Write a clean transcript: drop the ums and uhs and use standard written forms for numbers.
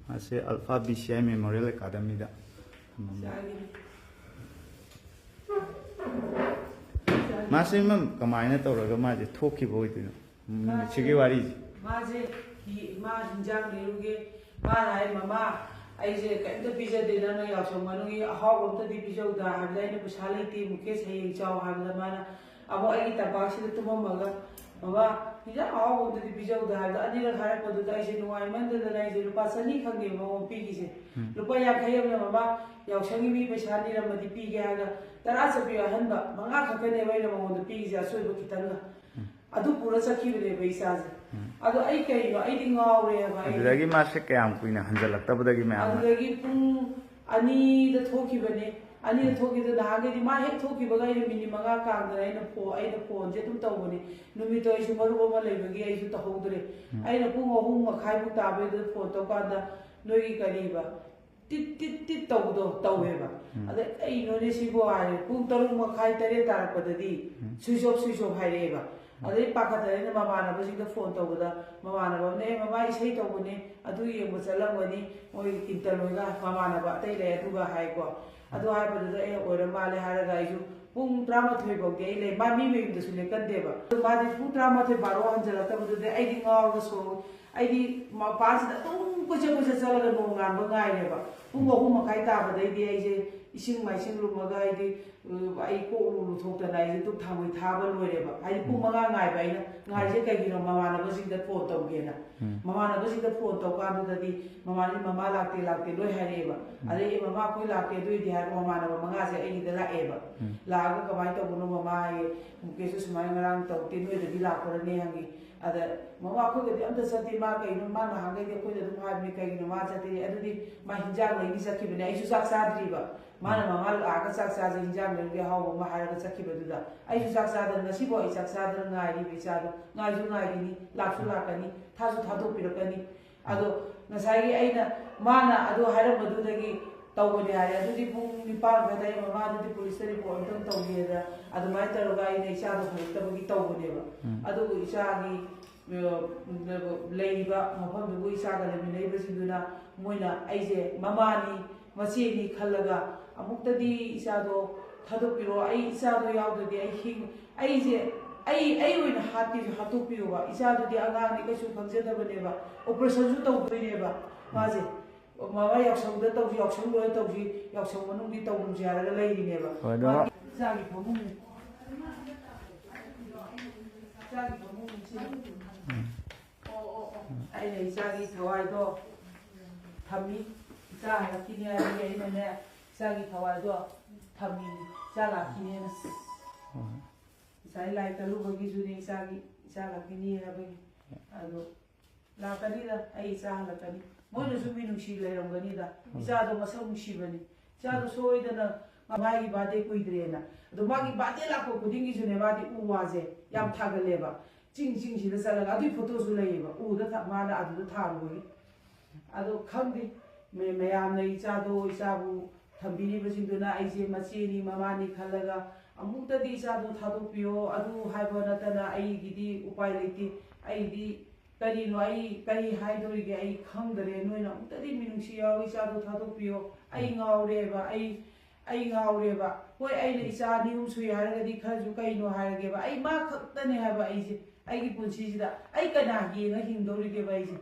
मासे alpha BCI memorial अकादमी दा मासे मम कमायना तौरगा माजे थोखिबो होइदिनो सिगे वारी माजे मा हिंजांग लेरुगे मा राय ममा आइजे कइंत पिजदे ना यासो मनुगी हावंतदी पिजौदा हाबलाइने पछा लेते मुके सही चाव हाबला माना अबो आई तबासिद तुममगा ममा हिजा हावंतदी पिजौदा हाबला अनिर हारपदुदा आइजे नुवाई मंददा आइजे रुपा सनी खंगे मो पिगिसे रुपा या खयमना ममा यावसंगी मी पछा निरमदि पिगे हागा तरा चपि अहनबा मंगा खकने वैना मो पिगिसे असोइबो खितंगा अदु पूरा चखिबने बैसाजे अदो आई कइनो आइदि ngaure ba adagi मासे कयाम कुइना हंजलक्तबदगी मैं adagi pung ani da thokibane ani da thokida da hagedi ma hek thokibaga ine mini manga kangda aina phone je tum tawbone numito isu maru ma leibagi isu tahodre aina pung ohum makhai bu tabe da phone to kada nogi kariba tit tawdo taweba ade ai no ne sibo ai pung tarung makhai tare tarpadadi switch off haireba अदे पाखतने ममानबसिंग phone तौबदा ममानबने mama इसै तौबने अदु येंब चलंगनी मोय इंटरलोगा ममानब अतै ले अदुगा haiku अदु हाइबदु ए ओरे माले हारगा आइजु पुंग 13 बौदे ए ले मामी मेमदसु ले कंदेबा मादि पुंग 13 बारो हंजला तबदु आइदि ngawga सो आइदि पासदा तुम कुछ चलगा नोंगान बगाइनेबा पुंग 3 मखाइ ताबदै दि आइजे इसिंग माइसिंग रुमगा आइदि आई को लु थोकतना आइजे तुक थामै थाबा लोइरेबा आइ पुंग मगा ngaइबा आइना ngaइजे कगिनो ममानबसिंग फोन तौगेना ममानबसिंग फोन तौकादुदि ममानि ममा लाक्ते लोइ हारेबा अरे ममा कोइ लाक्ते दुइदि हार ममानब मंगासे आइदा लाएबा लागा कमाइ तौबनो ममा आइ मुकेसु सुमाइ ngरang तौते नोइदि लाखरने हंगी अदा ममा खोगदि अमता सति मा कइनो मा हागैदि खोइदा दुम हाबनि कइनो मा सति अदुदि मा हिंजांग लैनि सखिबने आइसु साक साद्रिबा माना ममा आगा साक साजे हिंजांग लैनि हाव मा हारगा सखिबदुदा आइसु साक सादन नसिबो आइ साक सादन ngairi बिचादो ngaइसु ngaइदिनि लाक्सु लाकनि थासु थादो पिरकनि अदो नसाइgi आइना माना अदो हारमदुदगी तौबने हारे अदुदि पुंग 9 गदाइ ममा अदुदि पुलिस रिपोर्ट तम तौगेदा अदुमाइ तरुगा आइना इसादो फरितबगी तौबनेबा अदु इसागी लेइबा मफमदुगु इसागा लेमिनैबसिंदुना मोइना आइजे ममानी मचेनी खल्लगा अमुक्तदी इसादो थादोपिरो आई इसादो यावददी आई हिंग आइजे आई ओइना हातोपिरोबा इसादुदि आगांनि कैसु खंजदबनेबा ऑपरेशनसु तौदोइनेबा माजे मामा यावसंदा तौजी यावसंग लोय तौजी यावसंग मनुंगदि तौबुम जारगा लेइरिनेबा जागी फमुं आइना इसागी थवाइदो थमी इसा लाखिने आइने इसागी थवाइदो थमी इसा लाखिने इसाई लाइक तलुबगी जुने इसा लाखिने हबगी अदो लाकनिदा आई इसा हलकनी मोइनो सुमि नुसी लेरंगनीदा इसादो मसक नुसीबनी इसादो सोइदना मागी बादे कुइद्रेना अदो मागी बादे लाखो कुदिंगी जुने बादे उवाजे याम थागलेबा चिंग सिदा चलगा अदुई फोटोसु लेबा उदा माना अदुदा थारुगी अदो खंदी मयाम नै इचादो इचाबु थंबिरिबसिंदुना आइजे मचेनी ममानी खलगा अमुक्तदी इचादो थादोपियो अदु हाइबो नतना आइगिदी उपाय लेति आइदी करिनो आई करि हाइदोरिगे आई खंगदरे नोइना अमुक्तदी मिनुंसी याव इचादो थादोपियो आई ngaureba आई ngaureba होय आइने इचा नियुम सुइ हारगदी खरजु कइनो हारगेबा आई मा खक्तने हाबा आइजे आइगी पुंसीसिदा आई कनागी न हिंदोरिगे बाइजे